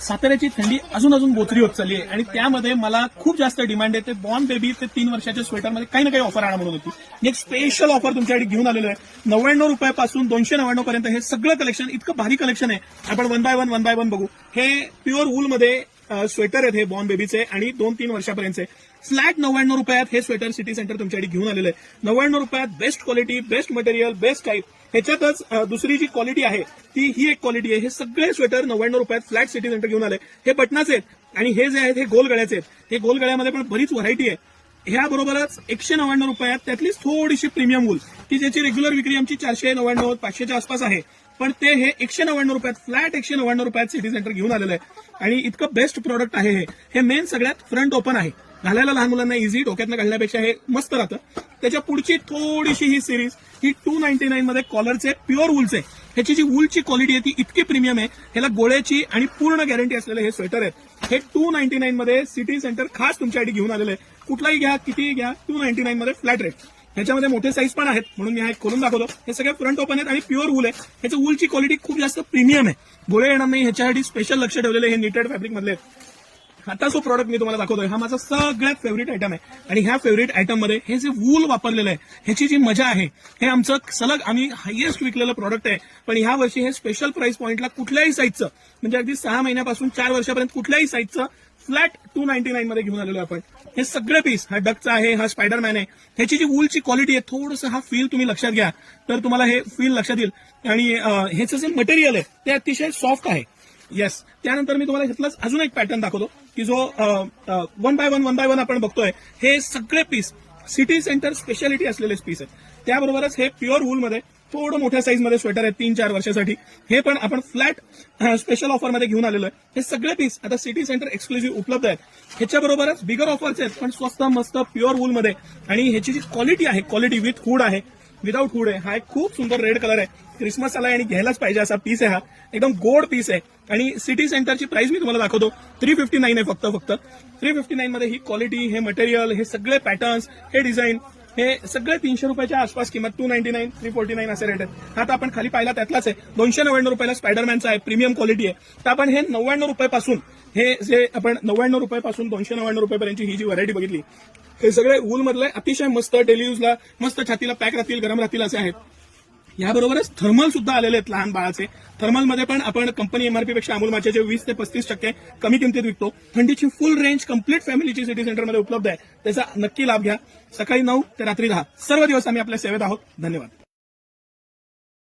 साताऱ्याची थंडी अजून बोचरी होत चालली आहे आणि त्यामध्ये मला खूप जास्त डिमांड आहे. ते बॉर्न बेबी ते 3 वर्षाच्या स्वेटरमध्ये काही ना काही ऑफर आणा म्हणून होती. एक स्पेशल ऑफर तुमच्यासाठी घेऊन आलेलो आहे. 99 रुपयापासून 299 पर्यंत हे सगळं कलेक्शन, इतकं भारी कलेक्शन आहे. आपण वन बाय वन बघू. हे प्युअर वूलमध्ये स्वेटर आहेत हे बॉर्न बेबीचे आणि 2-3 वर्षापर्यंतचे. फ्लॅट 99 रुपयात हे स्वेटर सिटी सेंटर तुमच्यासाठी घेऊन आलेलं आहे. 99 रुपयात best quality, best material, best type. ह्याच्यातच दुसरी जी क्वालिटी आहे ती ही एक क्वालिटी आहे. हे सगळे स्वेटर 99 रुपयात फ्लॅट सिटी सेंटर घेऊन आले. हे बटनाचे आहेत आणि हे जे आहेत हे गोल गळ्याचे आहेत. हे गोल गळ्यामध्ये पण बरीच व्हरायटी आहे. ह्याबरोबरच 199 रुपयात त्यातलीच थोडीशी प्रीमियम वूल की ज्याची रेग्युलर विक्री आमची 499 500च्या आसपास आहे, पण ते हे 199 रुपयात फ्लॅट 199 रुपयात सिटी सेंटर घेऊन आलेलं आहे. आणि इतकं बेस्ट प्रोडक्ट आहे हे मेन सगळ्यात फ्रंट ओपन आहे. घालायला लहान मुलांना इझी, डोक्यातनं घालण्यापेक्षा हे मस्त राहतं. त्याच्या पुढची थोडीशी ही सिरीज ही 299 मध्ये कॉलरचे प्युअर वूलचे. ह्याची जी वूलची क्वालिटी आहे ती इतकी प्रीमियम आहे. ह्याला गोळ्याची आणि पूर्ण गॅरंटी असलेले हे स्वेटर आहेत. हे 299 मध्ये सिटी सेंटर खास तुमच्यासाठी घेऊन आलेलं आहे. कुठलाही घ्या, कितीही घ्या, 299 मध्ये फ्लॅट रेट. ह्याच्यामध्ये मोठे साईज पण आहेत म्हणून मी हा एक खोलून दाखवतो. हे सगळे फ्रंट ओपन आहेत आणि प्युअर वूल आहे. ह्याचं वूलची क्वालिटी खूप जास्त प्रीमियम आहे. गोळे येणार नाही ह्याच्यासाठी स्पेशल लक्ष ठेवलेले हे निटेड फॅब्रिक मधले. आता जो प्रोडक्ट मी तुम्हाला दाखवतोय हा माझा सगळ्यात फेवरेट आयटम आहे. आणि ह्या फेवरेट आयटम मध्ये हे जे वूल वापरलेलं आहे ह्याची जी मजा आहे, हे आमचं सलग आम्ही हायएस्ट विकलेलं प्रोडक्ट आहे. पण ह्या वर्षी हे स्पेशल प्राइस पॉइंटला कुठल्याही साईजचं म्हणजे अगदी 6 महिन्यापासून 4 वर्षापर्यंत कुठल्याही साईजचं फ्लॅट 299 मध्ये घेऊन आलेलो आपण. हे सगळे पीस, हा डकचा आहे, हा स्पायडरमॅन आहे. ह्याची जी वूलची क्वालिटी आहे थोडंसं हा फील तुम्ही लक्षात घ्या तर तुम्हाला हे फील लक्षात येईल. आणि ह्याचं जे मटेरियल आहे ते अतिशय सॉफ्ट आहे. येस. त्यानंतर मी तुम्हाला घेतलाच अजून एक पॅटर्न दाखवतो की जो वन बाय वन आपण बघतोय. हे सगळे पीस सिटी सेंटर स्पेशालिटी असलेले पीस आहेत. त्याबरोबरच हे प्युअर वूलमध्ये थोडं मोठ्या साईजमध्ये स्वेटर आहेत 3-4 वर्षासाठी. हे पण आपण फ्लॅट स्पेशल ऑफरमध्ये घेऊन आलेलो आहे. हे सगळे पीस आता सिटी सेंटर एक्सक्लुझिव्ह उपलब्ध आहेत. ह्याच्याबरोबरच बिगर ऑफर्स आहेत पण स्वस्त मस्त प्युअर वूलमध्ये. आणि ह्याची जी क्वालिटी आहे, क्वालिटी विथ हुड आहे, विदाउट हुड आहे. हा एक खूप सुंदर रेड कलर आहे. क्रिसमस आलाय आणि घ्यायलाच पाहिजे असा पीस आहे. हा एकदम गोड पीस आहे. आणि सिटी सेंटरची प्राइस मी तुम्हाला दाखवतो. 359 आहे फक्त 359 मध्ये ही क्वालिटी, हे मटेरियल, हे सगळे पॅटर्न्स, हे डिझाईन, हे सगळे 300 रुपयाच्या आसपास किंमत. 299, 349 असे रेट आहेत. आता आपण खाली पाहिला त्यातलाच आहे 299 रुपयाला स्पायडरमॅनचा आहे, प्रीमियम क्वालिटी आहे. तर आपण हे 99 रुपयापासून हे जे आपण 99 रुपयापासून 299 रुपयापर्यंतची ही जी व्हरायटी बघितली, हे सगळे वूल मधले अतिशय मस्त डेली यूजला मस्त छातीला पॅक राहतील, गरम राहतील असे आहेत. याबरोबरच थर्मल सुद्धा आलेले आहेत लहान बाळाचे. थर्मलमध्ये पण आपण कंपनी एमआरपी पेक्षा अमूल माच्याचे 20 ते 35% कमी किमतीत विकतो. थंडीची फुल रेंज कंप्लीट फॅमिलीची सिटी सेंटरमध्ये उपलब्ध आहे. त्याचा नक्की लाभ घ्या. सकाळी 9 ते रात्री 10 सर्व दिवस आम्ही आपल्या सेवेत आहोत. धन्यवाद.